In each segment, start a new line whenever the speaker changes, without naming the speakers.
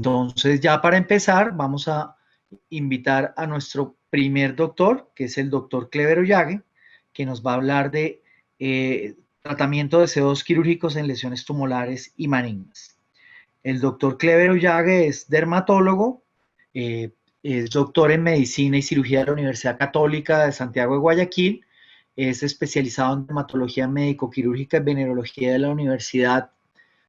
Entonces, ya para empezar, vamos a invitar a nuestro primer doctor, que es el doctor Clever Ollague, que nos va a hablar de tratamiento de CO2 quirúrgicos en lesiones tumorales y malignas. El doctor Clever Ollague es dermatólogo, eh, es doctor en medicina y cirugía de la Universidad Católica de Santiago de Guayaquil, es especializado en dermatología médico-quirúrgica y venerología de la Universidad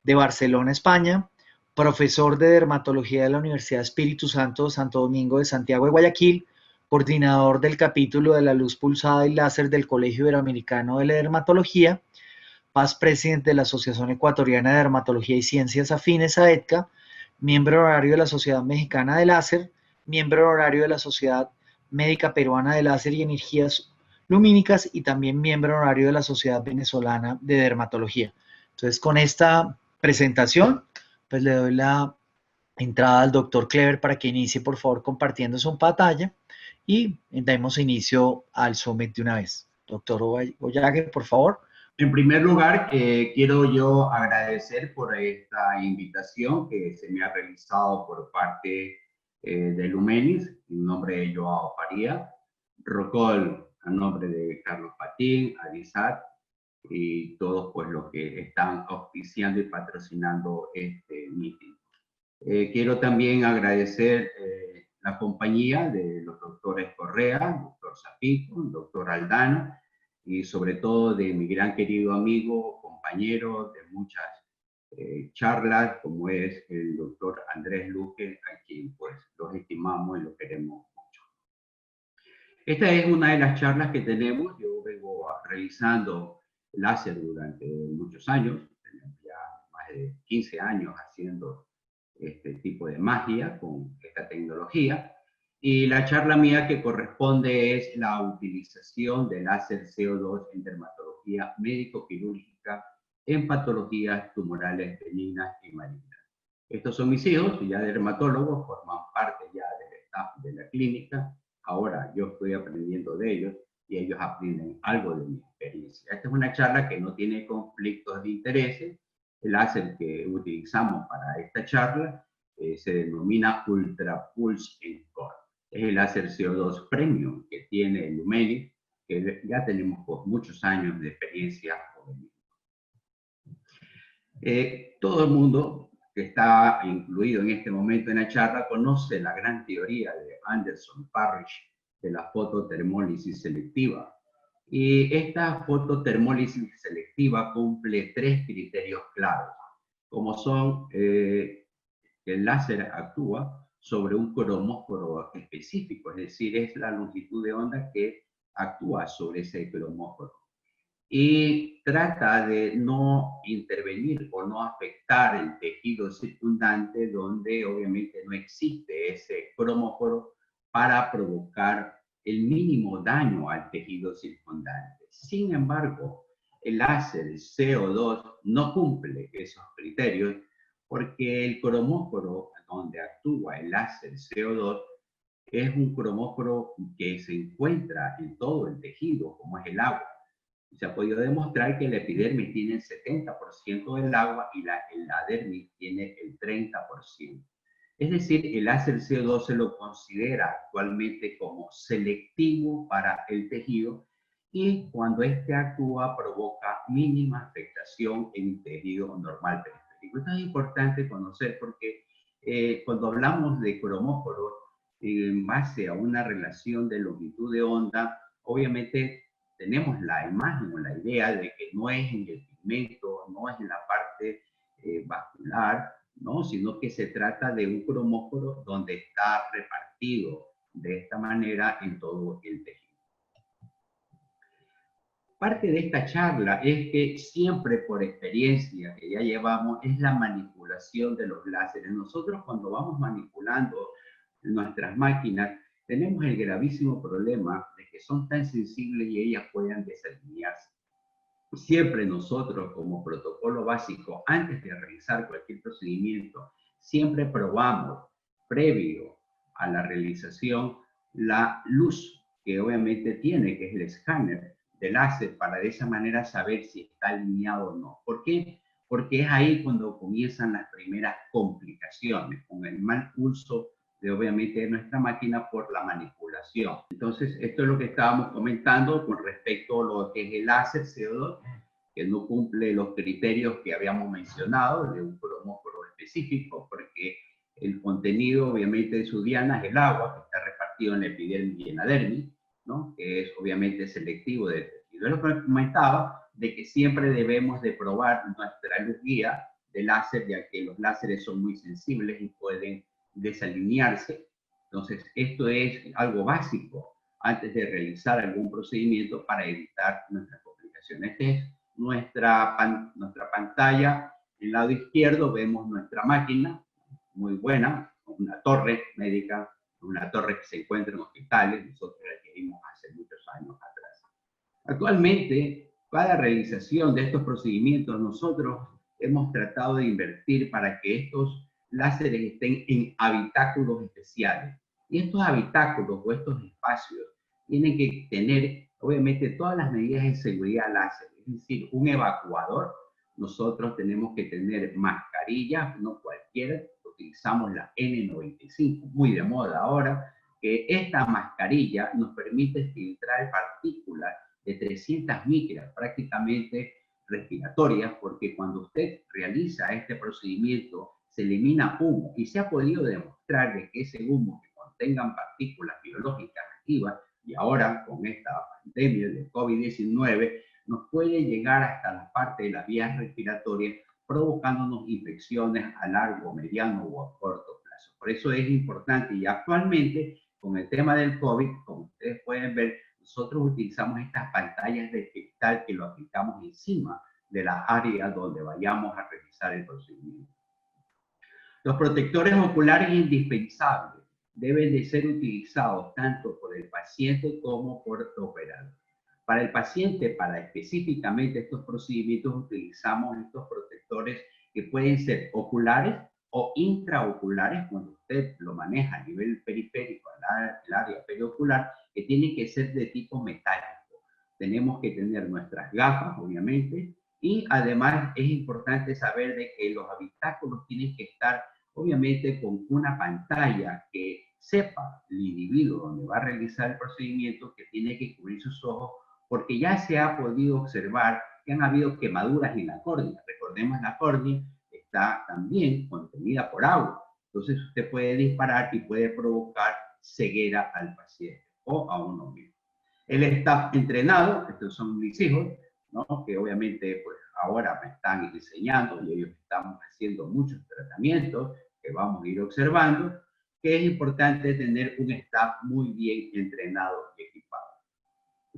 de Barcelona, España, profesor de dermatología de la Universidad Espíritu Santo de Santo Domingo de Santiago de Guayaquil, coordinador del capítulo de la luz pulsada y láser del Colegio Iberoamericano de la Dermatología, past president de la Asociación Ecuatoriana de Dermatología y Ciencias Afines a EDCA, miembro honorario de la Sociedad Mexicana de Láser, miembro honorario de la Sociedad Médica Peruana de Láser y Energías Lumínicas y también miembro honorario de la Sociedad Venezolana de Dermatología. Entonces, con esta presentación, pues le doy la entrada al doctor Clever para que inicie, por favor, compartiendo su pantalla y demos inicio al Summit de una vez. Doctor Ollague, por favor.
En primer lugar, quiero yo agradecer por esta invitación que se me ha realizado por parte de Lumenis, en nombre de Joao Faría, Rocol, a nombre de Carlos Patín, Arisat y todos pues los que están auspiciando y patrocinando este meeting. Quiero también agradecer la compañía de los doctores Correa, doctor Zapito, doctor Aldana, y sobre todo de mi gran querido amigo, compañero de muchas charlas, como es el doctor Andrés Luque, a quien pues los estimamos y los queremos mucho. Esta es una de las charlas que tenemos. Yo vengo realizando láser durante muchos años, tenemos ya más de 15 años haciendo este tipo de magia con esta tecnología. Y la charla mía que corresponde es la utilización del láser CO2 en dermatología médico-quirúrgica en patologías tumorales benignas y malignas. Estos son mis hijos, ya dermatólogos, forman parte ya del staff de la clínica. Ahora yo estoy aprendiendo de ellos y ellos aprenden algo de mi experiencia. Esta es una charla que no tiene conflictos de intereses. El láser que utilizamos para esta charla se denomina Ultra Pulse Encore. Es el láser CO2 Premium que tiene Lumenis, que ya tenemos por muchos años de experiencia con él. Todo el mundo que está incluido en este momento en la charla conoce la gran teoría de Anderson Parrish de la fototermólisis selectiva. Y esta fototermólisis selectiva cumple 3 criterios claros, como son el láser actúa sobre un cromóforo específico, es decir, es la longitud de onda que actúa sobre ese cromóforo. Y trata de no intervenir o no afectar el tejido circundante donde obviamente no existe ese cromóforo para provocar el mínimo daño al tejido circundante. Sin embargo, el láser CO2 no cumple esos criterios porque el cromóforo donde actúa el láser CO2 es un cromóforo que se encuentra en todo el tejido, como es el agua. Se ha podido demostrar que la epidermis tiene el 70% del agua y la dermis tiene el 30%. Es decir, el láser CO2 se lo considera actualmente como selectivo para el tejido y cuando este actúa provoca mínima afectación en el tejido normal periférico. Esto es importante conocer porque cuando hablamos de cromóforos en base a una relación de longitud de onda, obviamente tenemos la imagen o la idea de que no es en el pigmento, no es en la parte vascular, ¿no? Sino que se trata de un cromóforo donde está repartido de esta manera en todo el tejido. Parte de esta charla es que siempre por experiencia que ya llevamos es la manipulación de los láseres. Nosotros cuando vamos manipulando nuestras máquinas tenemos el gravísimo problema de que son tan sensibles y ellas puedan desalinearse. Siempre nosotros como protocolo básico, antes de realizar cualquier procedimiento, siempre probamos previo a la realización la luz que obviamente tiene, que es el escáner de láser, para de esa manera saber si está alineado o no. ¿Por qué? porque es ahí cuando comienzan las primeras complicaciones, con el mal uso de, obviamente, de nuestra máquina por la manipulación. Entonces, esto es lo que estábamos comentando con respecto a lo que es el láser CO2, que no cumple los criterios que habíamos mencionado de un cromóforo específico, porque el contenido, obviamente, de su diana es el agua, que está repartido en la epidermis y en la dermis, ¿no? Que es, obviamente, selectivo de tejido. Es lo que comentaba, de que siempre debemos de probar nuestra luz guía de láser, ya que los láseres son muy sensibles y pueden desalinearse. Entonces, esto es algo básico antes de realizar algún procedimiento para evitar nuestras complicaciones. Esta es nuestra pantalla. En el lado izquierdo vemos nuestra máquina, muy buena, una torre médica, una torre que se encuentra en hospitales. Nosotros la adquirimos hace muchos años atrás. Actualmente, para la realización de estos procedimientos, nosotros hemos tratado de invertir para que estos láseres estén en habitáculos especiales. Y estos habitáculos o estos espacios tienen que tener, obviamente, todas las medidas de seguridad láser, es decir, un evacuador. Nosotros tenemos que tener mascarillas, no cualquiera, utilizamos la N95, muy de moda ahora, que esta mascarilla nos permite filtrar partículas de 300 micras, prácticamente respiratorias, porque cuando usted realiza este procedimiento se elimina humo y se ha podido demostrar de que ese humo que contengan partículas biológicas activas, y ahora con esta pandemia de COVID-19, nos puede llegar hasta la parte de las vías respiratorias, provocándonos infecciones a largo, mediano o a corto plazo. Por eso es importante, y actualmente con el tema del COVID, como ustedes pueden ver, nosotros utilizamos estas pantallas de cristal que lo aplicamos encima de la área donde vayamos a realizar el procedimiento. Los protectores oculares indispensables deben de ser utilizados tanto por el paciente como por el operador. Para el paciente, para específicamente estos procedimientos, utilizamos estos protectores que pueden ser oculares o intraoculares, cuando usted lo maneja a nivel periférico, el área periocular, que tiene que ser de tipo metálico. Tenemos que tener nuestras gafas, obviamente, y además es importante saber de que los habitáculos tienen que estar, obviamente, con una pantalla que sepa el individuo donde va a realizar el procedimiento que tiene que cubrir sus ojos, porque ya se ha podido observar que han habido quemaduras en la córnea. Recordemos, la córnea está también contenida por agua. Entonces usted puede disparar y puede provocar ceguera al paciente o a uno mismo. El staff entrenado, estos son mis hijos, ¿no? Que obviamente pues ahora me están enseñando y ellos están haciendo muchos tratamientos que vamos a ir observando, que es importante tener un staff muy bien entrenado y equipado.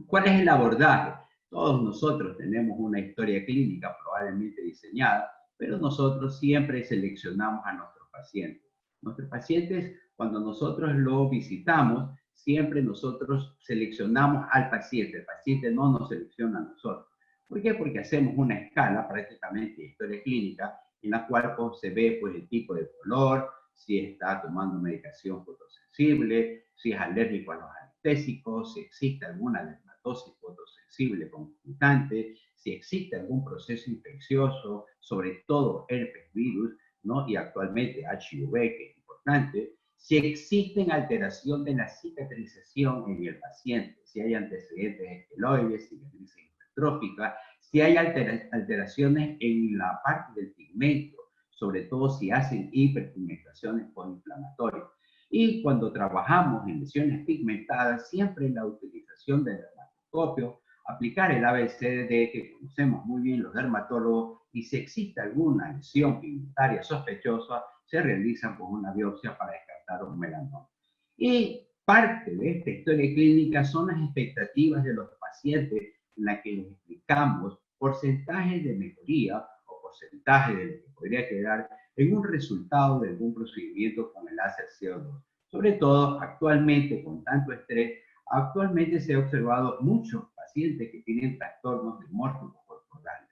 ¿Cuál es el abordaje? Todos nosotros tenemos una historia clínica probablemente diseñada, pero nosotros siempre seleccionamos a nuestros pacientes. Nuestros pacientes, cuando nosotros lo visitamos, siempre nosotros seleccionamos al paciente. El paciente no nos selecciona a nosotros. ¿Por qué? Porque hacemos una escala prácticamente de historia clínica en la cual pues, se ve pues, el tipo de color, si está tomando medicación fotosensible, si es alérgico a los anestésicos, si existe alguna dermatosis fotosensible concomitante, si existe algún proceso infeccioso, sobre todo herpes virus, ¿no? Y actualmente HIV, que es importante, si existen alteración de la cicatrización en el paciente, si hay antecedentes esqueloides, cicatrices hipertróficas, si hay alteraciones en la parte del pigmento, sobre todo si hacen hiperpigmentaciones polinflamatorias. Y cuando trabajamos en lesiones pigmentadas, siempre la utilización del dermatoscopio, aplicar el ABCD que conocemos muy bien los dermatólogos, y si existe alguna lesión pigmentaria sospechosa, se realiza con una biopsia para descartar un melanoma. Y parte de esta historia clínica son las expectativas de los pacientes en la que les explicamos porcentajes de mejoría o porcentaje de lo que podría quedar en un resultado de algún procedimiento con el láser CO2. Sobre todo, actualmente, con tanto estrés, actualmente se ha observado muchos pacientes que tienen trastornos dimórficos corporales.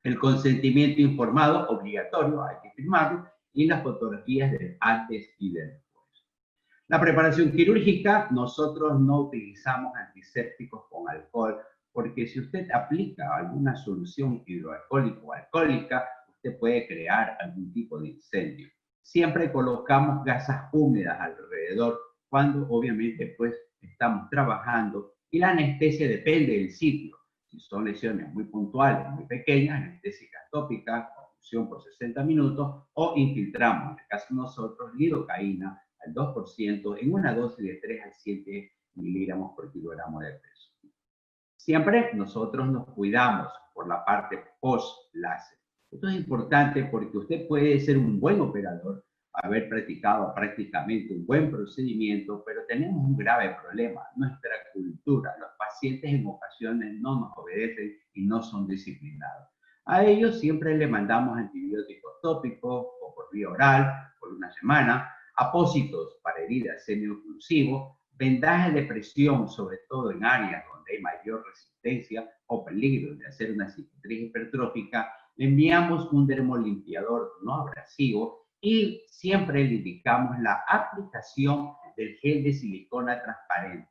El consentimiento informado, obligatorio, hay que firmarlo, y las fotografías del antes y del después. La preparación quirúrgica, nosotros no utilizamos antisépticos con alcohol porque si usted aplica alguna solución hidroalcohólica o alcohólica, usted puede crear algún tipo de incendio. Siempre colocamos gasas húmedas alrededor cuando obviamente pues estamos trabajando y la anestesia depende del sitio. Si son lesiones muy puntuales, muy pequeñas, anestésicas tópicas, oclusión por 60 minutos o infiltramos, en el caso de nosotros, lidocaína al 2% en una dosis de 3 a 7 miligramos por kilogramo de peso. Siempre nosotros nos cuidamos por la parte post-láser. Esto es importante porque usted puede ser un buen operador, haber practicado prácticamente un buen procedimiento, pero tenemos un grave problema, nuestra cultura. Los pacientes en ocasiones no nos obedecen y no son disciplinados. A ellos siempre le mandamos antibióticos tópicos o por vía oral por una semana, apósitos para heridas semioclusivos, vendajes de presión, sobre todo en áreas donde hay mayor resistencia o peligro de hacer una cicatriz hipertrófica. Le enviamos un dermolimpiador no abrasivo y siempre le indicamos la aplicación del gel de silicona transparente,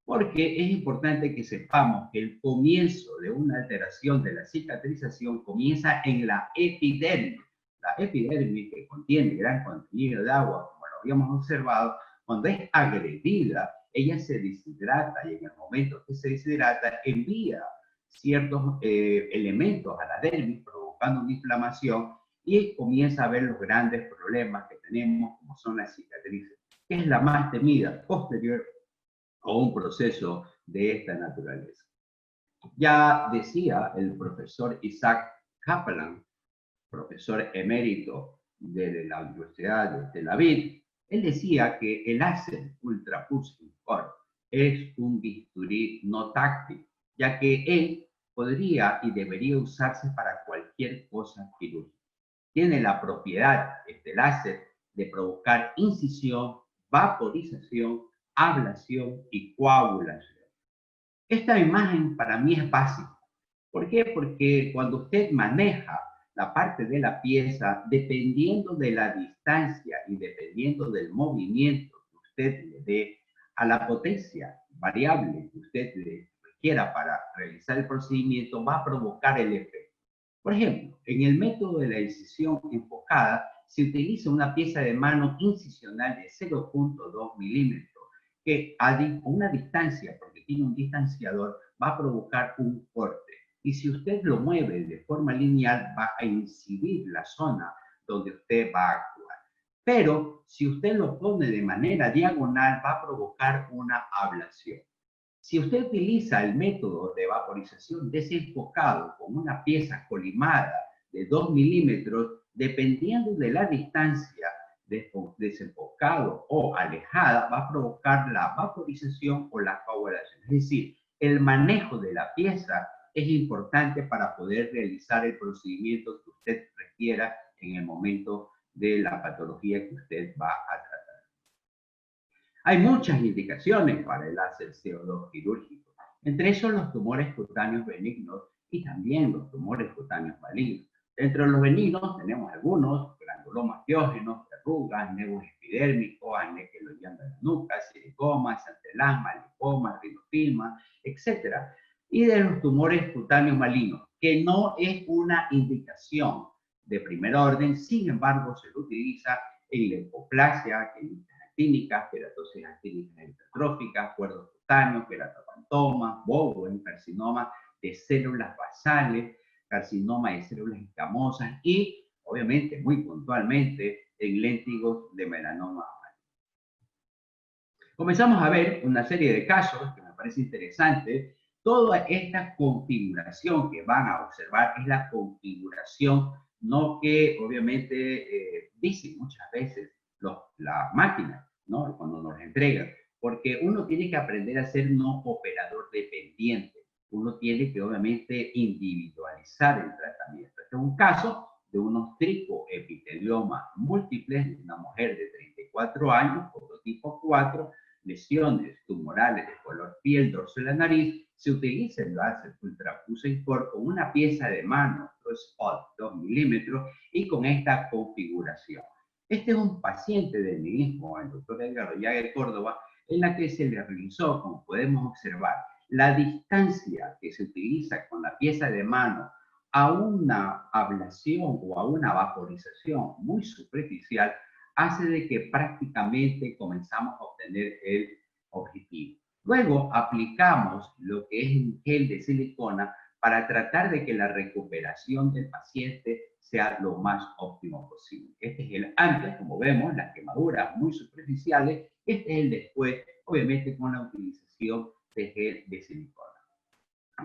porque es importante que sepamos que el comienzo de una alteración de la cicatrización comienza en la epidermis. La epidermis, que contiene gran contenido de agua, como lo habíamos observado, cuando es agredida, ella se deshidrata y en el momento que se deshidrata envía ciertos elementos a la dermis provocando una inflamación y comienza a ver los grandes problemas que tenemos como son las cicatrices, que es la más temida posterior a un proceso de esta naturaleza. Ya decía el profesor Isaac Kaplan, profesor emérito de la Universidad de Tel Aviv, él decía que el láser Ultra Pulse Core es un bisturí no táctil, ya que él podría y debería usarse para cualquier cosa quirúrgica. Tiene la propiedad, este láser, de provocar incisión, vaporización, ablación y coagulación. Esta imagen para mí es básica. ¿Por qué? Porque cuando usted maneja la parte de la pieza, dependiendo de la distancia y dependiendo del movimiento que usted le dé a la potencia variable que usted le requiera para realizar el procedimiento, va a provocar el efecto. Por ejemplo, en el método de la incisión enfocada, se utiliza una pieza de mano incisional de 0.2 milímetros, que a una distancia, porque tiene un distanciador, va a provocar un corte. Y si usted lo mueve de forma lineal, va a incidir la zona donde usted va a actuar. Pero si usted lo pone de manera diagonal, va a provocar una ablación. Si usted utiliza el método de vaporización desenfocado con una pieza colimada de 2 milímetros, dependiendo de la distancia desenfocado o alejada, va a provocar la vaporización o la coagulación. Es decir, el manejo de la pieza es importante para poder realizar el procedimiento que usted requiera en el momento de la patología que usted va a tratar. Hay muchas indicaciones para el láser CO2 quirúrgico, entre esos los tumores cutáneos benignos y también los tumores cutáneos malignos. Dentro de los benignos tenemos algunos, granulomas diógenos, verrugas, nebus epidérmicos, acné queloidal de la nuca, silicomas, antelasma, lipomas, rinofilma, etc. Y de los tumores cutáneos malignos, que no es una indicación de primer orden, sin embargo se lo utiliza en leucoplasia, actínicas, queratosis actínicas hipertróficas, cuerdos cutáneos, queratopantomas, Bowen, carcinoma de células basales, carcinoma de células escamosas y, obviamente, muy puntualmente, en léntigos de melanoma. Comenzamos a ver una serie de casos que me parece interesante. Toda esta configuración que van a observar es la configuración, no que obviamente dicen muchas veces las máquinas, ¿no? Cuando nos entregan, porque uno tiene que aprender a ser no operador dependiente. Uno tiene que obviamente individualizar el tratamiento. Este es un caso de un tricoepitelioma múltiples de una mujer de 34 años, prototipo 4, lesiones tumorales de color piel, dorso de la nariz. Se utiliza el láser Ultra Pulse Core con una pieza de mano, spot 2 milímetros, y con esta configuración. Este es un paciente de mi mismo, el doctor Edgar Royague de Córdoba, en la que se le realizó, como podemos observar, la distancia que se utiliza con la pieza de mano a una ablación o a una vaporización muy superficial hace de que prácticamente comenzamos a obtener el objetivo. Luego aplicamos lo que es un gel de silicona para tratar de que la recuperación del paciente sea lo más óptimo posible. Este es el antes, como vemos, las quemaduras muy superficiales. Este es el después, obviamente con la utilización de gel de silicona.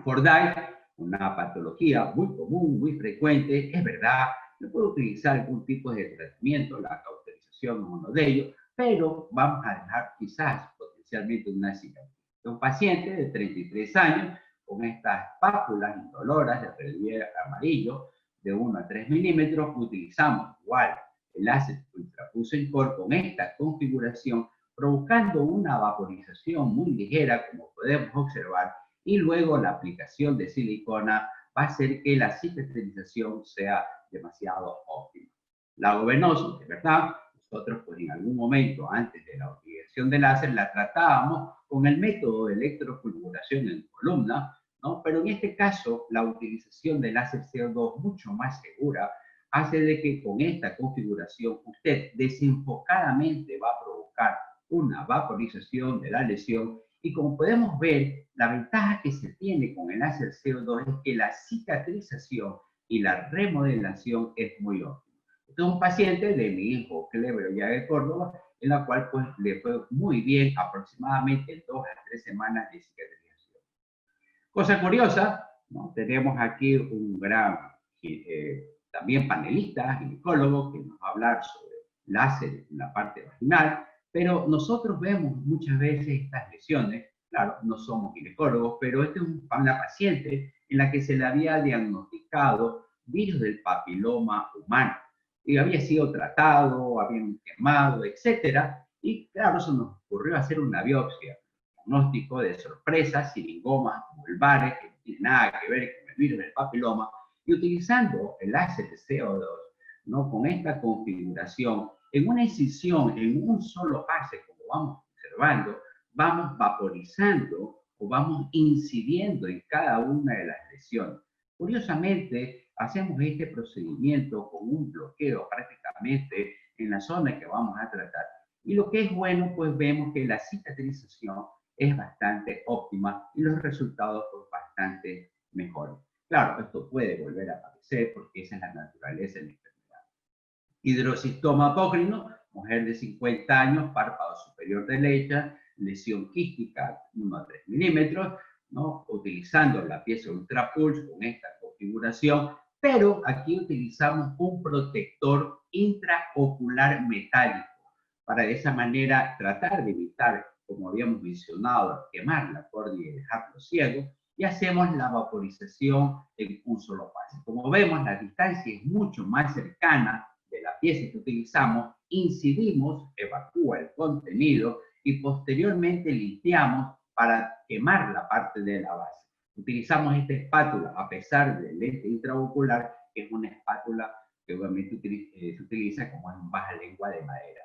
Fordyce, una patología muy común, muy frecuente, es verdad, no puede utilizar algún tipo de tratamiento, la cauterización es uno de ellos, pero vamos a dejar quizás potencialmente una cicatriz. Un paciente de 33 años con estas pápulas indoloras de relieve amarillo de 1 a 3 milímetros, utilizamos igual el láser ultrapulse core con esta configuración, provocando una vaporización muy ligera, como podemos observar, y luego la aplicación de silicona va a hacer que la cicatrización sea demasiado óptima. Lago venoso, de verdad, nosotros pues en algún momento antes de la utilización del láser la tratábamos con el método de electrofulguración en columna, ¿no? Pero en este caso la utilización del láser CO2 mucho más segura hace de que con esta configuración usted desenfocadamente va a provocar una vaporización de la lesión. Y como podemos ver, la ventaja que se tiene con el láser CO2 es que la cicatrización y la remodelación es muy óptima. Este es un paciente de mi hijo Clevero Llague Córdoba, en la cual pues le fue muy bien, aproximadamente 2 a 3 semanas de cicatrización. Cosa curiosa, ¿no? Tenemos aquí un gran también panelista, ginecólogo, que nos va a hablar sobre láser en la parte vaginal, pero nosotros vemos muchas veces estas lesiones, claro, no somos ginecólogos, pero esta es una paciente en la que se le había diagnosticado virus del papiloma humano, y había sido tratado, habían quemado, etcétera, y claro, eso nos ocurrió hacer una biopsia, diagnóstico de sorpresa, siringomas vulvares, que no tiene nada que ver con el virus del papiloma, y utilizando el láser de CO2, ¿no? Con esta configuración, en una incisión, en un solo pase, como vamos observando, vamos vaporizando o vamos incidiendo en cada una de las lesiones. Curiosamente, hacemos este procedimiento con un bloqueo prácticamente en la zona que vamos a tratar. Y lo que es bueno, pues vemos que la cicatrización es bastante óptima y los resultados pues bastante mejores. Claro, esto puede volver a aparecer porque esa es la naturaleza de la enfermedad. Hidrocistoma apócrino, mujer de 50 años, párpado superior derecha, lesión quística 1 a 3 milímetros, ¿no? Utilizando la pieza ultrapulse con esta configuración, pero aquí utilizamos un protector intraocular metálico para de esa manera tratar de evitar, como habíamos mencionado, quemar la córnea y dejarlo ciego, y hacemos la vaporización en un solo paso. Como vemos, la distancia es mucho más cercana de la pieza que utilizamos, incidimos, evacúa el contenido y posteriormente limpiamos para quemar la parte de la base. Utilizamos esta espátula, a pesar del lente intraocular, que es una espátula que obviamente se utiliza como en baja lengua de madera.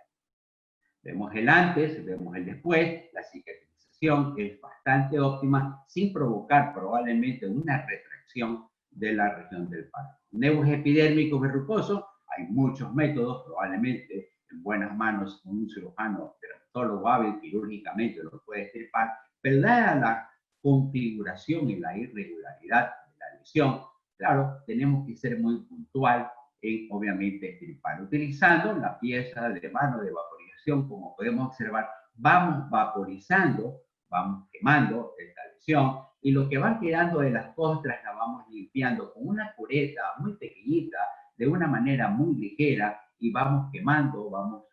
Vemos el antes, vemos el después, la cicatrización es bastante óptima sin provocar probablemente una retracción de la región del párpado. Nevos epidérmicos verrucosos, hay muchos métodos, probablemente en buenas manos un cirujano dermatólogo hábil quirúrgicamente lo puede extirpar, pero dada la configuración y la irregularidad de la lesión, claro, tenemos que ser muy puntual en obviamente extirpar. Utilizando la pieza de mano de vaporización, como podemos observar, vamos vaporizando, vamos quemando esta lesión y lo que va quedando de las costras la vamos limpiando con una cureta muy pequeñita, de una manera muy ligera y vamos quemando, vamos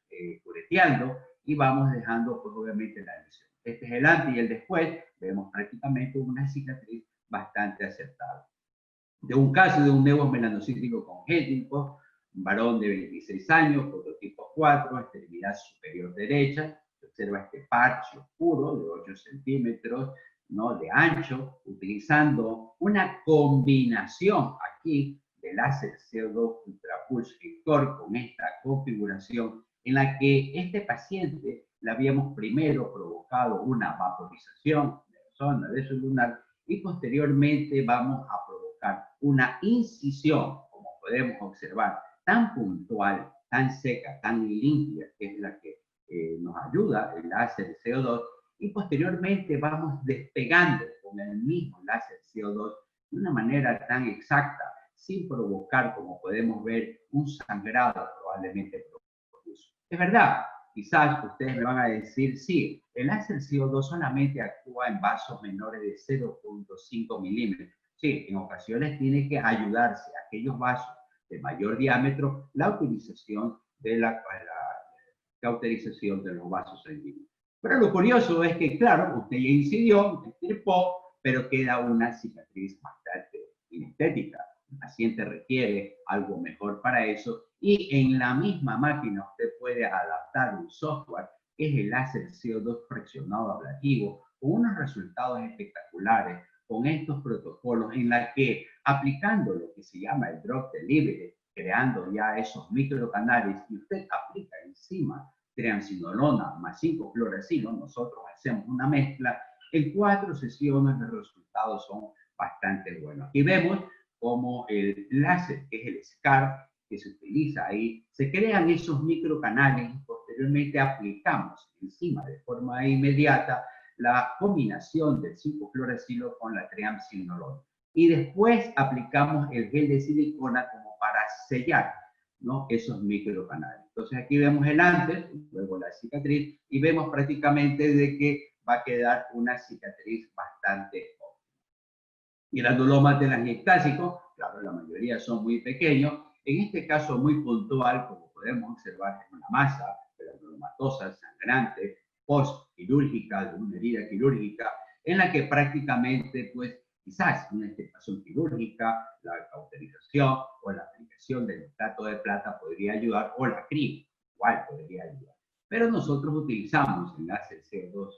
cureteando y vamos dejando pues obviamente la lesión. Este es el antes y el después, vemos prácticamente una cicatriz bastante aceptable. De un caso de un neomelanocítico congénito, un varón de 26 años, prototipo 4, extremidad superior derecha, se observa este parche oscuro de 8 centímetros, ¿no? De ancho, utilizando una combinación aquí de láser CO2 ultrapulse Core con esta configuración en la que este paciente le habíamos primero provocado una vaporización zona de su lunar y posteriormente vamos a provocar una incisión, como podemos observar, tan puntual, tan seca, tan limpia, que es la que nos ayuda el láser CO2, y posteriormente vamos despegando con el mismo láser CO2 de una manera tan exacta, sin provocar, como podemos ver, un sangrado probablemente profuso. Es verdad, quizás ustedes me van a decir, sí, el láser CO2 solamente actúa en vasos menores de 0.5 milímetros. Sí, en ocasiones tiene que ayudarse a aquellos vasos de mayor diámetro la utilización de la cauterización de los vasos sanguíneos. Pero lo curioso es que, claro, usted ya incidió, estirpó, pero queda una cicatriz bastante inestética. El paciente requiere algo mejor para eso y en la misma máquina usted puede adaptar un software que es el láser CO2 fraccionado ablativo con unos resultados espectaculares con estos protocolos en la que aplicando lo que se llama el drug delivery, creando ya esos microcanales y usted aplica encima triamcinolona más 5-fluoracilo, nosotros hacemos una mezcla, en 4 sesiones los resultados son bastante buenos. Aquí vemos como el láser, que es el SCAR, que se utiliza ahí, se crean esos microcanales y posteriormente aplicamos encima de forma inmediata la combinación del 5-fluoracilo con la triamcinolona. Y después aplicamos el gel de silicona como para sellar, ¿no?, esos microcanales. Entonces aquí vemos el antes, luego la cicatriz, y vemos prácticamente de que va a quedar una cicatriz bastante óptima. Granuloma telangiectásico, claro, la mayoría son muy pequeños. En este caso muy puntual, como podemos observar, es una masa granulomatosa, sangrante, post-quirúrgica, de una herida quirúrgica, en la que prácticamente, pues, quizás una extirpación quirúrgica, la cauterización o la aplicación del nitrato de plata podría ayudar, o la CRI, igual podría ayudar. Pero nosotros utilizamos el láser CO2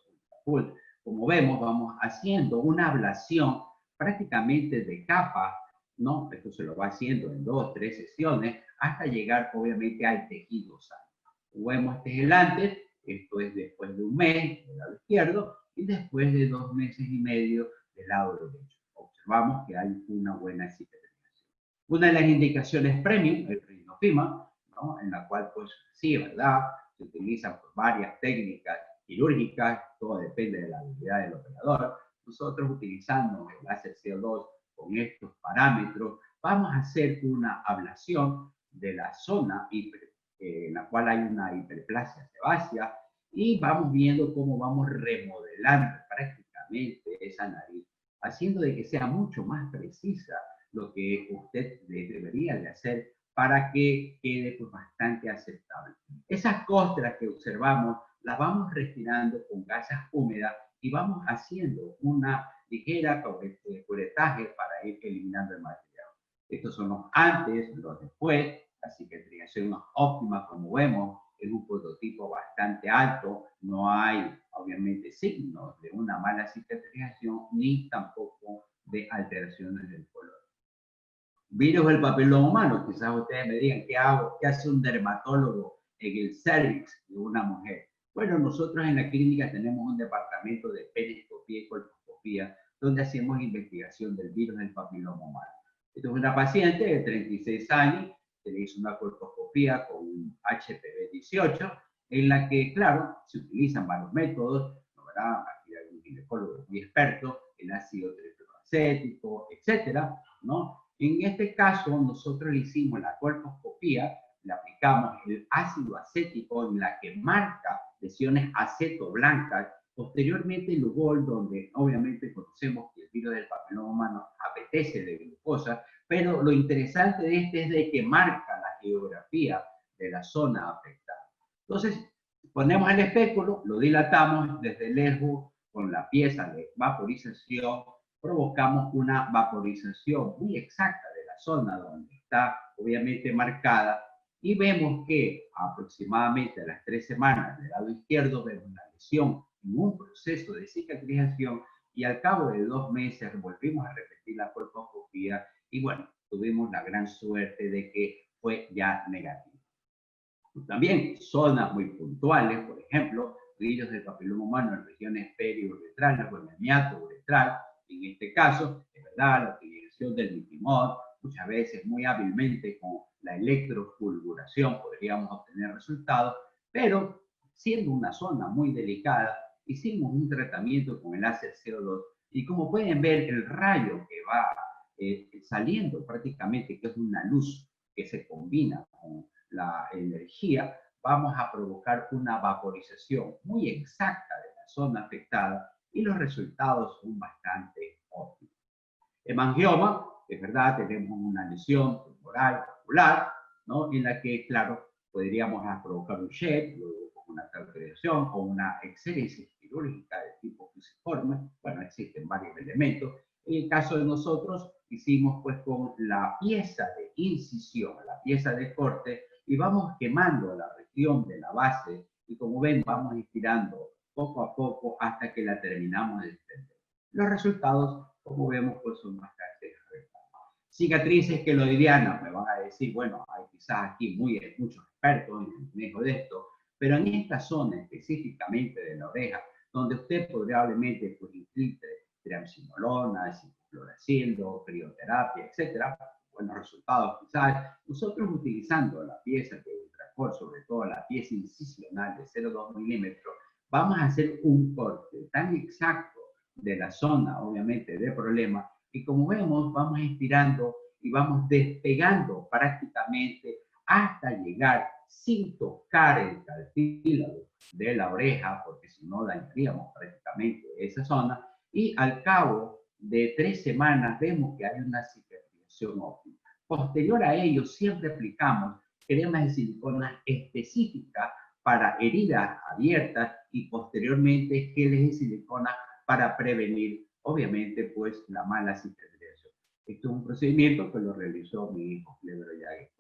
Full. Como vemos, vamos haciendo una ablación prácticamente de capa, ¿no? Esto se lo va haciendo en 2, 3 sesiones hasta llegar, obviamente, al tejido sano. Como vemos, este es el antes, esto es después de un mes del lado izquierdo y después de 2 meses y medio del lado derecho. Observamos que hay una buena cicatrización. Una de las indicaciones premium, el rinofima, ¿no?, en la cual, pues, sí, ¿verdad?, se utilizan pues, varias técnicas quirúrgicas, todo depende de la habilidad del operador. Nosotros utilizando el láser CO2 con estos parámetros, vamos a hacer una ablación de la zona en la cual hay una hiperplasia sebácea y vamos viendo cómo vamos remodelando prácticamente esa nariz, haciendo de que sea mucho más precisa lo que usted debería de hacer para que quede pues, bastante aceptable. Esas costras que observamos las vamos retirando con gasas húmedas y vamos haciendo una ligera curetaje para ir eliminando el material. Estos son los antes, los después, la cicatrización óptima, como vemos, es un prototipo bastante alto, no hay obviamente signos de una mala cicatrización ni tampoco de alteraciones del color. Virus del papiloma humano, quizás ustedes me digan, ¿qué hago? ¿Qué hace un dermatólogo en el cervix de una mujer? Bueno, nosotros en la clínica tenemos un departamento de periscopía y colposcopía donde hacemos investigación del virus del papiloma humano. Esta es una paciente de 36 años, se le hizo una colposcopía con un HPV-18, en la que, claro, se utilizan varios métodos, ¿no, verdad? Aquí hay un ginecólogo muy experto, el ácido trifluoroacético, etcétera, ¿no? En este caso, nosotros le hicimos la colposcopía, le aplicamos el ácido acético en la que marca lesiones acetoblancas. Posteriormente, el Lugol, donde obviamente conocemos que el virus del papiloma humano apetece de glucosa, pero lo interesante de este es de que marca la geografía de la zona afectada. Entonces, ponemos el espéculo, lo dilatamos desde lejos con la pieza de vaporización, provocamos una vaporización muy exacta de la zona donde está obviamente marcada y vemos que aproximadamente a las 3 semanas del lado izquierdo vemos la lesión en un proceso de cicatrización y al cabo de 2 meses volvimos a repetir la colposcopía y bueno, tuvimos la gran suerte de que fue ya negativo. También zonas muy puntuales, por ejemplo, brillos del papiloma humano en regiones periuretrales o en el meato ancestral. En este caso, es verdad, la utilización del mitimod, muchas veces muy hábilmente con la electrofulguración podríamos obtener resultados, pero siendo una zona muy delicada, hicimos un tratamiento con el láser CO2 y como pueden ver, el rayo que va saliendo prácticamente, que es una luz que se combina con la energía, vamos a provocar una vaporización muy exacta de la zona afectada y los resultados son bastante óptimos. Hemangioma, es verdad, tenemos una lesión tumoral ocular, ¿no? En la que, claro, podríamos provocar un shed, luego con una calcificación o una exéresis quirúrgica de tipo fusiforme. Bueno, existen varios elementos. En el caso de nosotros, hicimos pues con la pieza de incisión, la pieza de corte, y vamos quemando la región de la base, y como ven, vamos estirando poco a poco hasta que la terminamos de extender. Los resultados, como vemos, pues son bastante cicatrices queloidianas. Me van a decir, bueno, hay quizás aquí muchos expertos en el manejo de esto, pero en esta zona específicamente de la oreja, donde usted probablemente pues infiltre triamcinolona, ciprofloxacino, crioterapia, etcétera, buenos resultados quizás, nosotros utilizando la pieza de ultrafor, sobre todo la pieza incisional de 0,2 milímetros, vamos a hacer un corte tan exacto de la zona, obviamente, de problema, y como vemos, vamos estirando y vamos despegando prácticamente hasta llegar sin tocar el cartílago de la oreja, porque si no dañaríamos prácticamente esa zona, y al cabo de 3 semanas vemos que hay una cicatrización óptima. Posterior a ello, siempre aplicamos cremas de silicona específicas para heridas abiertas y posteriormente geles de silicona para prevenir, obviamente, pues la mala cicatrización. Esto es un procedimiento que lo realizó mi hijo Clevero Yague.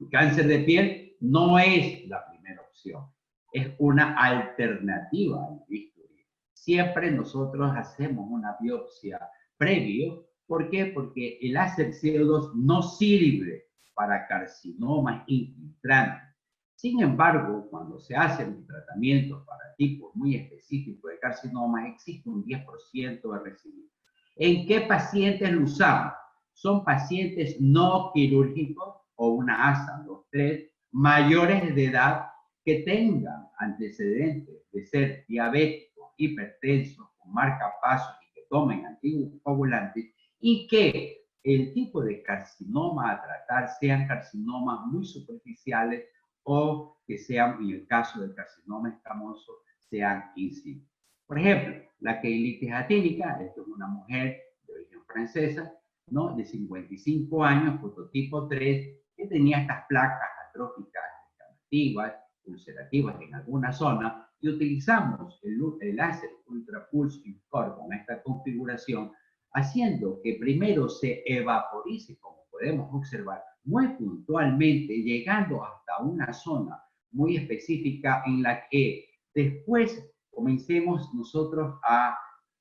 El cáncer de piel no es la primera opción, es una alternativa al bisturí. Siempre nosotros hacemos una biopsia previo. ¿Por qué? Porque el láser CO2 no sirve para carcinomas infiltrantes. Sin embargo, cuando se hace un tratamiento para tipos muy específicos de carcinomas, existe un 10% de recidiva. ¿En qué pacientes lo usamos? Son pacientes no quirúrgicos o una ASA, los 3, mayores de edad que tengan antecedentes de ser diabéticos, hipertensos, con marcapasos y que tomen anticoagulantes y que el tipo de carcinoma a tratar sean carcinomas muy superficiales o que sean, en el caso del carcinoma escamoso, sean in situ. Por ejemplo, la keilitis atípica, esto es una mujer de origen francesa, ¿no? De 55 años, fototipo 3, que tenía estas placas atróficas inflamativas, ulcerativas en alguna zona, y utilizamos el láser ultrapulse INFCOR con esta configuración, haciendo que primero se evaporice, como podemos observar, muy puntualmente, llegando hasta una zona muy específica en la que después comencemos nosotros a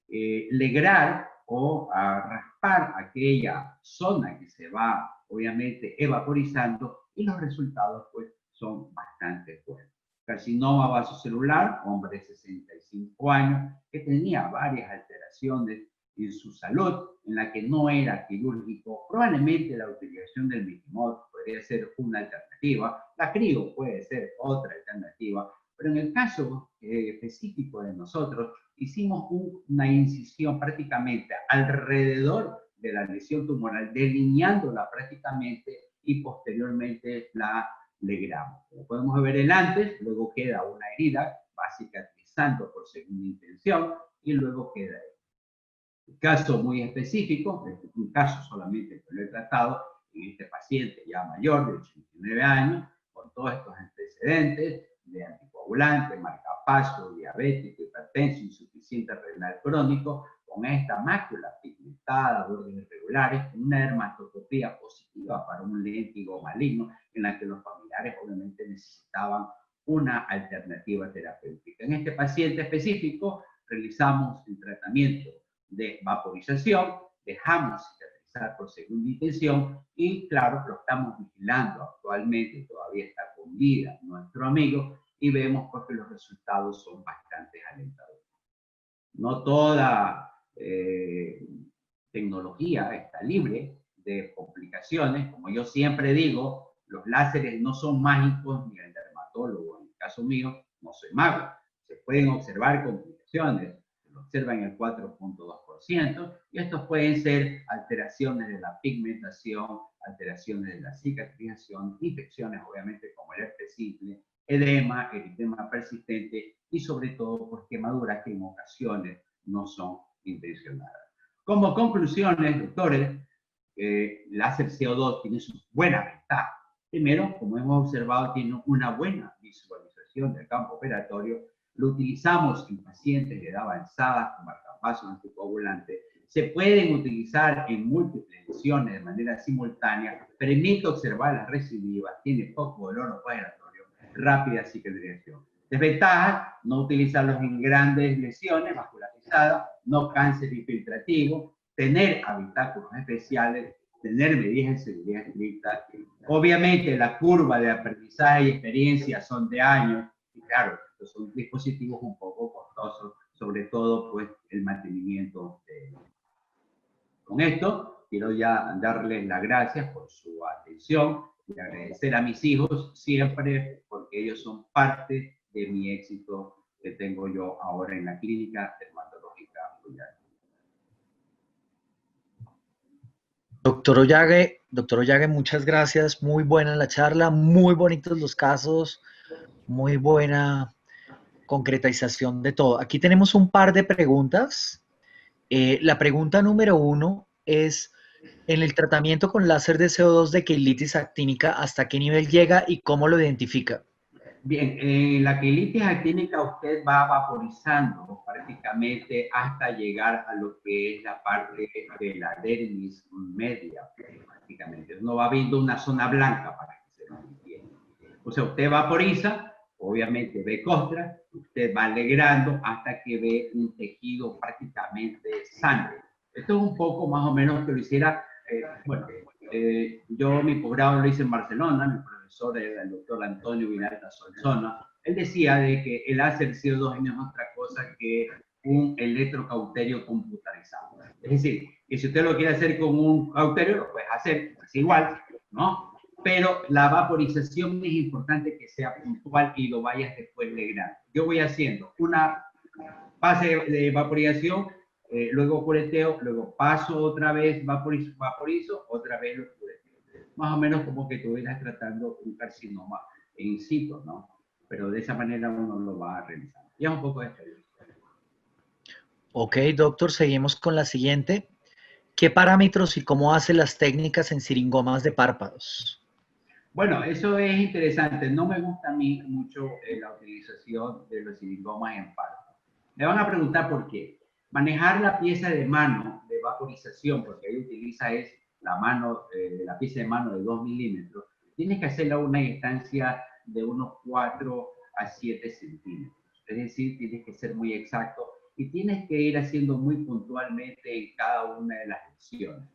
legrar o a raspar aquella zona que se va obviamente evaporizando y los resultados pues son bastante buenos. Carcinoma vasocelular, hombre de 65 años que tenía varias alteraciones en su salud, en la que no era quirúrgico, probablemente la utilización del mitimod podría ser una alternativa, la crio puede ser otra alternativa, pero en el caso específico de nosotros, hicimos una incisión prácticamente alrededor de la lesión tumoral, delineándola prácticamente y posteriormente la legramos. Como podemos ver el antes, luego queda una herida, va cicatrizando por segunda intención y luego queda un caso muy específico, un caso solamente que lo he tratado en este paciente ya mayor de 89 años, con todos estos antecedentes de anticoagulante, marcapaso, diabético, hipertenso, insuficiente renal crónico, con esta mácula pigmentada, bordes irregulares, con una dermatoscopía positiva para un léntigo maligno, en la que los familiares obviamente necesitaban una alternativa terapéutica. En este paciente específico realizamos el tratamiento de vaporización, dejamos cicatrizar por segunda intención y claro, lo estamos vigilando actualmente, todavía está con vida nuestro amigo y vemos pues, que los resultados son bastante alentadores. No toda tecnología está libre de complicaciones. Como yo siempre digo, los láseres no son mágicos ni el dermatólogo. En el caso mío, no soy mago. Se pueden observar complicaciones, se lo observa en el 4.2%, y estos pueden ser alteraciones de la pigmentación, alteraciones de la cicatrización, infecciones obviamente como el herpes simple, edema, eritema persistente y sobre todo pues quemaduras que en ocasiones no son intencionadas. Como conclusiones, doctores, láser CO2 tiene sus buenas ventajas. Primero, como hemos observado, tiene una buena visualización del campo operatorio. Lo utilizamos en pacientes de edad avanzada con marcapasos anticoagulantes. Se pueden utilizar en múltiples lesiones de manera simultánea. Permite observar las recidivas. Tiene poco dolor operatorio. Rápida cicatrización. Desventajas: no utilizarlos en grandes lesiones vascularizadas, no cáncer infiltrativo, tener habitáculos especiales, tener medidas de seguridad estrictas. Obviamente la curva de aprendizaje y experiencia son de años, y claro, estos son dispositivos un poco costosos, sobre todo pues el mantenimiento de ellos. Con esto quiero ya darles las gracias por su atención y agradecer a mis hijos siempre, porque ellos son parte de mi éxito que tengo yo ahora en la clínica dermatológica Fluyan.
Doctor Ollague, muchas gracias. Muy buena la charla, muy bonitos los casos, muy buena concretización de todo. Aquí tenemos un par de preguntas. La pregunta número 1 es, en el tratamiento con láser de CO2 de quilitis actínica, ¿hasta qué nivel llega y cómo lo identifica?
Bien, en la quilitis actínica usted va vaporizando prácticamente hasta llegar a lo que es la parte de la dermis media, prácticamente. No va viendo una zona blanca para que se lo entienda. O sea, usted vaporiza, obviamente ve costra, usted va alegrando hasta que ve un tejido prácticamente sano. Esto es un poco más o menos que lo hiciera, yo mi posgrado lo hice en Barcelona, mi profesor era el doctor Antonio Vilalta Solsona. Él decía de que el láser CO2 no es otra cosa que un electrocauterio computarizado. Es decir, que si usted lo quiere hacer con un cauterio, lo puede hacer, es igual, ¿no? Pero la vaporización es importante que sea puntual y lo vayas después legrando. Yo voy haciendo una fase de vaporización, luego cureteo, luego paso otra vez, vaporizo, otra vez lo cureteo. Más o menos como que estuvieras tratando un carcinoma in situ, ¿no? Pero de esa manera uno lo va realizando. Ya un poco de experiencia.
Ok, doctor, seguimos con la siguiente. ¿Qué parámetros y cómo hace las técnicas en siringomas de párpados?
Bueno, eso es interesante. No me gusta a mí mucho la utilización de los siringomas en párpados. Me van a preguntar por qué. Manejar la pieza de mano de vaporización, porque ahí utiliza es la mano, la pieza de mano de 2 milímetros, tienes que hacerla a una distancia de unos 4 a 7 centímetros. Es decir, tienes que ser muy exacto y tienes que ir haciendo muy puntualmente en cada una de las lesiones.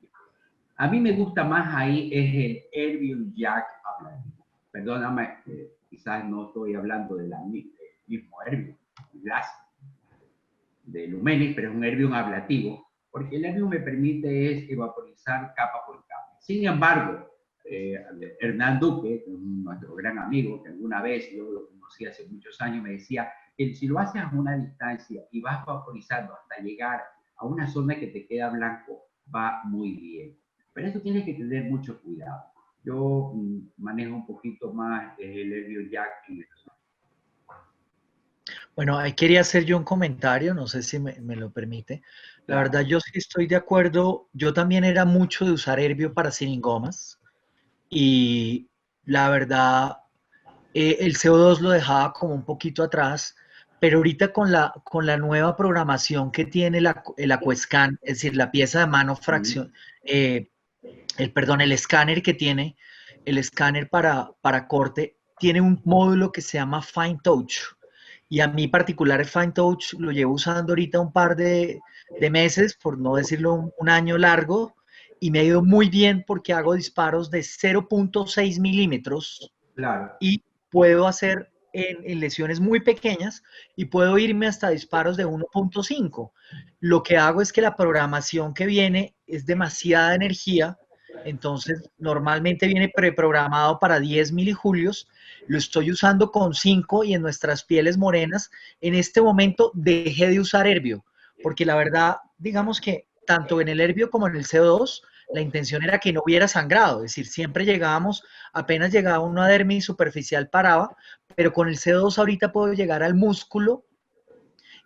A mí me gusta más ahí es el Erbium Jack ablativo. Perdóname, quizás no estoy hablando del mismo Erbium, de Lumenis, pero es un Erbium ablativo, porque el Erbium me permite es vaporizar capa por capa. Sin embargo, Hernán Duque, nuestro gran amigo, que alguna vez yo lo conocí hace muchos años, me decía que si lo haces a una distancia y vas vaporizando hasta llegar a una zona que te queda blanco, va muy bien. Pero eso tienes que tener mucho cuidado. Yo manejo un poquito más el Erbium Jack en esta zona.
Bueno, ahí quería hacer yo un comentario, no sé si me lo permite. La verdad, yo sí estoy de acuerdo. Yo también era mucho de usar Herbio para siringomas y la verdad, el CO2 lo dejaba como un poquito atrás, pero ahorita con la nueva programación que tiene el Aquascan, es decir, la pieza de mano fracción, el escáner que tiene, el escáner para corte, tiene un módulo que se llama Fine Touch. Y a mí particular el Fine Touch lo llevo usando ahorita un par de meses, por no decirlo un año largo, y me ha ido muy bien porque hago disparos de 0.6 milímetros
Claro.
y puedo hacer en lesiones muy pequeñas y puedo irme hasta disparos de 1.5. Lo que hago es que la programación que viene es demasiada energía, entonces normalmente viene preprogramado para 10 milijulios, lo estoy usando con 5 y en nuestras pieles morenas, en este momento dejé de usar Herbio, porque la verdad, digamos que tanto en el Herbio como en el CO2, la intención era que no hubiera sangrado, es decir, siempre llegábamos, apenas llegaba una dermis superficial paraba, pero con el CO2 ahorita puedo llegar al músculo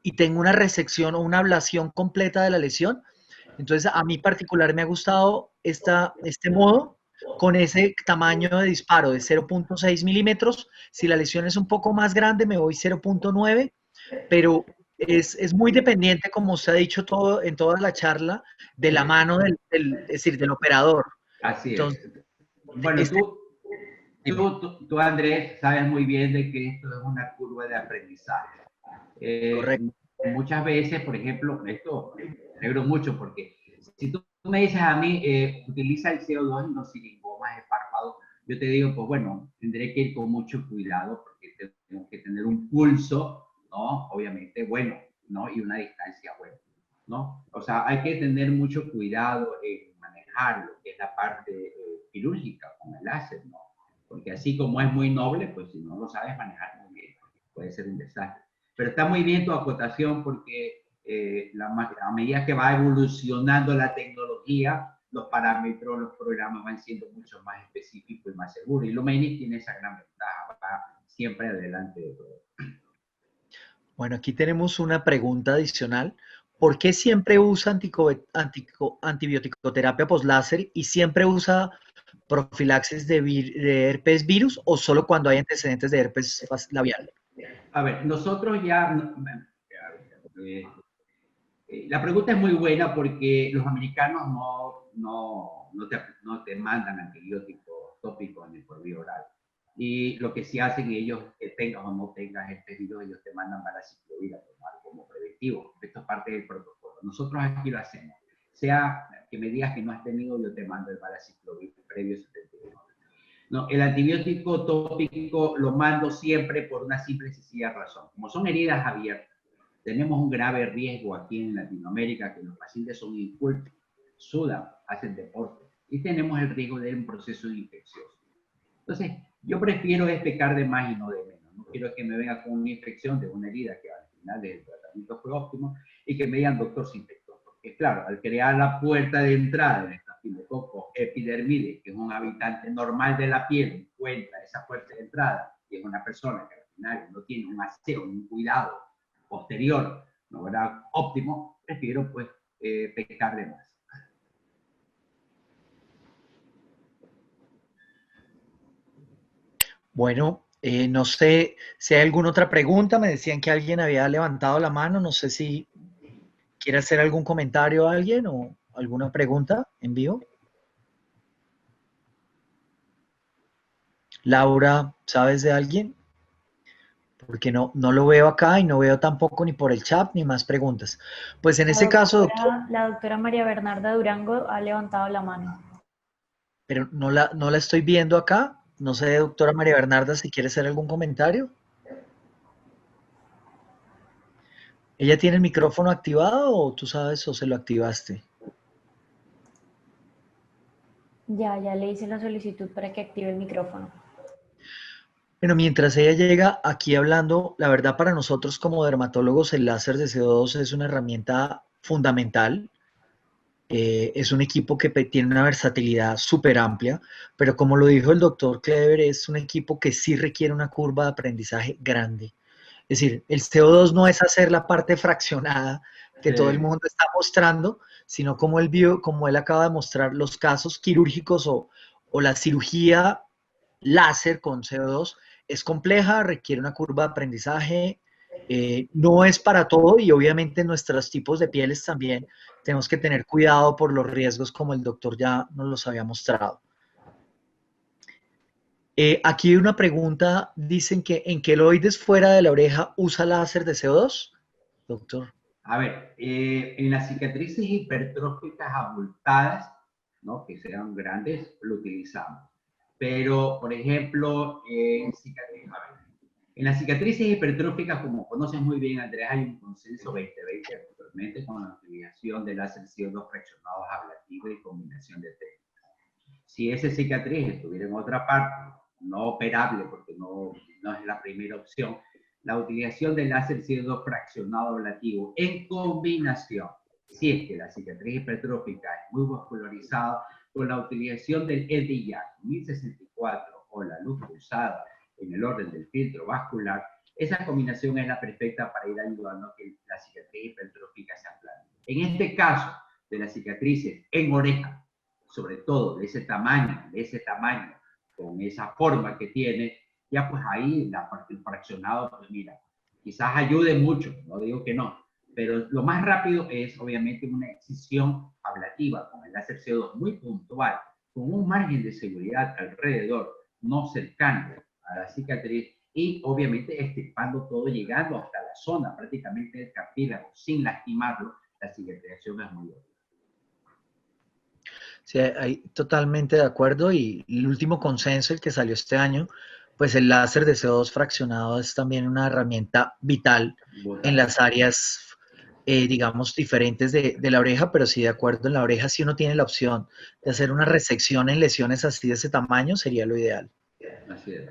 y tengo una resección o una ablación completa de la lesión. Entonces, a mí particular me ha gustado este modo con ese tamaño de disparo de 0.6 milímetros. Si la lesión es un poco más grande, me voy 0.9, pero es muy dependiente, como usted ha dicho todo, en toda la charla, de la mano es decir, del operador.
Así
Entonces,
es. Bueno,
este, dime,
tú, Andrés, sabes muy bien de que esto es una curva de aprendizaje.
correcto.
Muchas veces, por ejemplo, esto me alegro mucho porque si tú me dices a mí, utiliza el CO2 en los siringomas de párpado, yo te digo, pues bueno, tendré que ir con mucho cuidado porque tengo que tener un pulso, ¿no? Obviamente bueno, ¿no? Y una distancia buena, ¿no? O sea, hay que tener mucho cuidado en manejar lo que es la parte quirúrgica con el láser, ¿no? Porque así como es muy noble, pues si no lo sabes manejar muy bien, puede ser un desastre. Pero está muy bien tu acotación porque a medida que va evolucionando la tecnología, los parámetros, los programas van siendo mucho más específicos y más seguros. Y Lumeni tiene esa gran ventaja, va siempre adelante de todo.
Bueno, aquí tenemos una pregunta adicional. ¿Por qué siempre usa antibiótico-terapia post-láser y siempre usa profilaxis de herpes virus o solo cuando hay antecedentes de herpes labial?
A ver, nosotros ya, eh, la pregunta es muy buena porque los americanos no te mandan antibióticos tópicos ni por vía oral. Y lo que sí hacen ellos, tengas o no tengas este virus, ellos te mandan variciclovir a tomar como preventivo. Esto es parte del protocolo. Nosotros aquí lo hacemos. Sea que me digas que no has tenido, yo te mando el variciclovir previo 71. No, el antibiótico tópico lo mando siempre por una simple y sencilla razón. Como son heridas abiertas, tenemos un grave riesgo aquí en Latinoamérica que los pacientes son incultos, sudan, hacen deporte y tenemos el riesgo de un proceso infeccioso. Entonces, yo prefiero pecar de más y no de menos. No quiero que me venga con una infección de una herida que al final del tratamiento fue óptimo y que me digan doctor se infectó. Porque claro, al crear la puerta de entrada en estafilococo epidermide, que es un habitante normal de la piel, encuentra esa puerta de entrada y es una persona que al final no tiene un aseo, un cuidado posterior, no era óptimo, prefiero pues pecar de más.
Bueno, no sé si hay alguna otra pregunta. Me decían que alguien había levantado la mano. No sé si quiere hacer algún comentario a alguien o alguna pregunta en vivo. Laura, ¿sabes de alguien? Porque no lo veo acá y no veo tampoco ni por el chat ni más preguntas. Pues en ese caso, doctor,
La doctora María Bernarda Durango ha levantado la mano.
pero no la estoy viendo acá. No sé, doctora María Bernarda, si quiere hacer algún comentario. ¿Ella tiene el micrófono activado o tú sabes o se lo activaste?
Ya le hice la solicitud para que active el micrófono.
Bueno, mientras ella llega aquí hablando, la verdad para nosotros como dermatólogos el láser de CO2 es una herramienta fundamental. Es un equipo que tiene una versatilidad súper amplia, pero como lo dijo el doctor Kleber, es un equipo que sí requiere una curva de aprendizaje grande. Es decir, el CO2 no es hacer la parte fraccionada que todo el
Sí.
mundo está mostrando, sino como él vio, como él acaba de mostrar los casos quirúrgicos o la cirugía láser con CO2 es compleja, requiere una curva de aprendizaje, no es para todo y obviamente en nuestros tipos de pieles también tenemos que tener cuidado por los riesgos como el doctor ya nos los había mostrado. Aquí hay una pregunta, dicen que en queloides fuera de la oreja usa láser de CO2, doctor.
A ver, en las cicatrices hipertróficas abultadas, ¿no? Que sean grandes, lo utilizamos. Pero, por ejemplo, en cicatrices, a ver, En las cicatrices hipertróficas, como conoces muy bien, Andrés, hay un consenso 20-20 actualmente con la utilización de láser CO2 fraccionados ablativos y combinación de técnicas. Si esa cicatriz estuviera en otra parte, no operable porque no es la primera opción, la utilización del láser CO2 fraccionado ablativo en combinación, si es que la cicatriz hipertrófica es muy vascularizada, con la utilización del EDIAC 1064 o la luz pulsada en el orden del filtro vascular, esa combinación es la perfecta para ir ayudando a que la cicatriz hipertrófica se aplane. En este caso de las cicatrices en oreja, sobre todo de ese tamaño, con esa forma que tiene, ya pues ahí el fraccionado, pues mira, quizás ayude mucho, no digo que no, pero lo más rápido es obviamente una excisión ablativa con el láser CO2 muy puntual, con un margen de seguridad alrededor, no cercano a la cicatriz, y obviamente extirpando todo, llegando hasta la zona prácticamente del cartílago sin lastimarlo. La cicatrización es muy buena.
Sí, ahí totalmente de acuerdo. Y el último consenso, el que salió este año, pues el láser de CO2 fraccionado es también una herramienta vital en las áreas, digamos, diferentes de la oreja, pero sí, de acuerdo, en la oreja, si uno tiene la opción de hacer una resección en lesiones así de ese tamaño, sería lo ideal.
Así es.